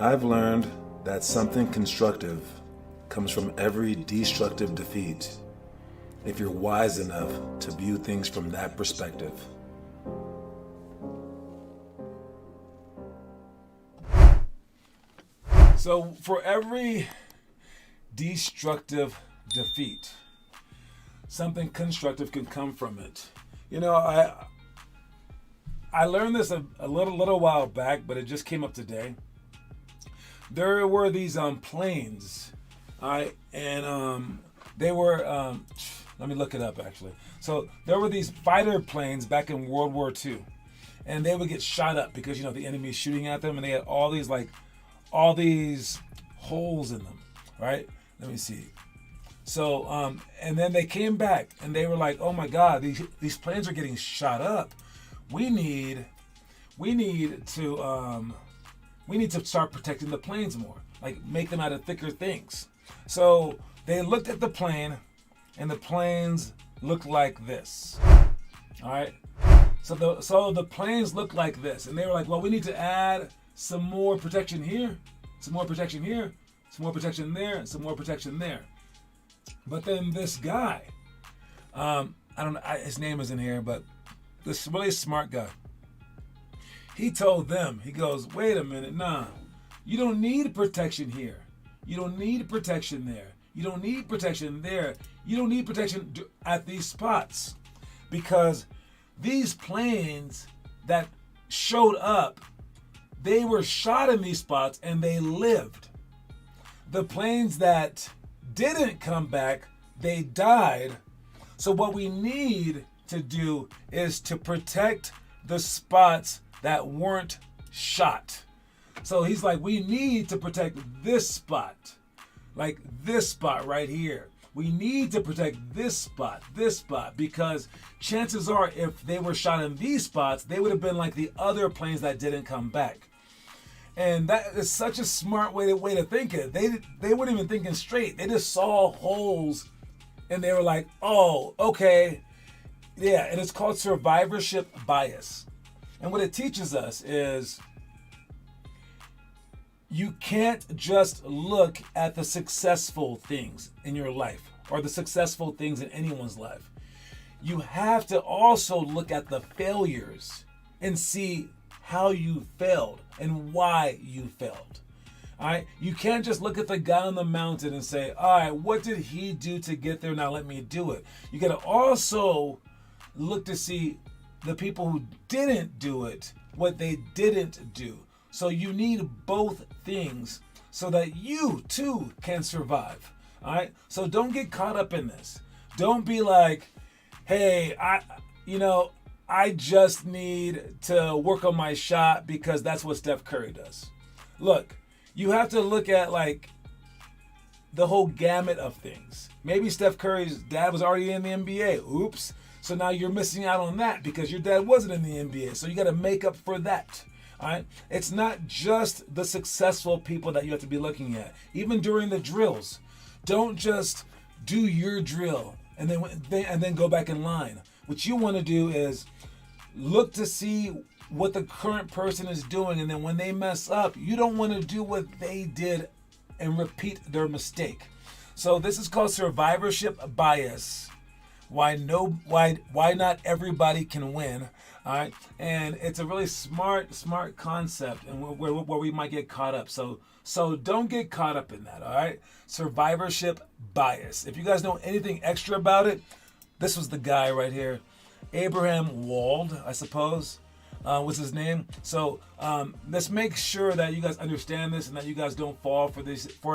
I've learned that something constructive comes from every destructive defeat, if you're wise enough to view things from that perspective. So for every destructive defeat, something constructive can come from it. You know, I learned this a little while back, but it just came up today. There were these planes, and they were. Let me look it up actually. So there were these fighter planes back in World War II, and they would get shot up because the enemy is shooting at them, and they had all these holes in them, right? Let me see. So and then they came back and they were like, oh my God, these planes are getting shot up. We need to start protecting the planes more, like make them out of thicker things. So they looked at the plane, and the planes looked like this. All right. So the planes look like this, and they were like, well, we need to add some more protection here, some more protection here, some more protection there, and some more protection there. But then this guy, I don't know, his name is in here, but this really smart guy, he told them, he goes, wait a minute, nah, you don't need protection here. You don't need protection there. You don't need protection there. You don't need protection at these spots, because these planes that showed up, they were shot in these spots and they lived. The planes that didn't come back, they died. So what we need to do is to protect the spots that weren't shot. So he's like, we need to protect this spot, like this spot right here. We need to protect this spot, because chances are if they were shot in these spots, they would have been like the other planes that didn't come back. And that is such a smart way to think it. They weren't even thinking straight. They just saw holes and they were like, oh, okay. Yeah, and it's called survivorship bias. And what it teaches us is you can't just look at the successful things in your life or the successful things in anyone's life. You have to also look at the failures and see how you failed and why you failed. All right. You can't just look at the guy on the mountain and say, all right, what did he do to get there? Now let me do it. You got to also look to see the people who didn't do it, what they didn't do. So you need both things so that you too can survive. All right. So don't get caught up in this. Don't be like, hey, I just need to work on my shot because that's what Steph Curry does. Look, you have to look at like the whole gamut of things. Maybe Steph Curry's dad was already in the NBA. Oops. So now you're missing out on that because your dad wasn't in the NBA. So you got to make up for that. All right. It's not just the successful people that you have to be looking at. Even during the drills, don't just do your drill and then go back in line. What you want to do is look to see what the current person is doing, and then when they mess up, you don't want to do what they did and repeat their mistake. So this is called survivorship bias. Why not everybody can win? All right, and it's a really smart concept, and where we might get caught up. So don't get caught up in that. All right, survivorship bias. If you guys know anything extra about it, this was the guy right here, Abraham Wald, I suppose, was his name. So let's make sure that you guys understand this and that you guys don't fall for this.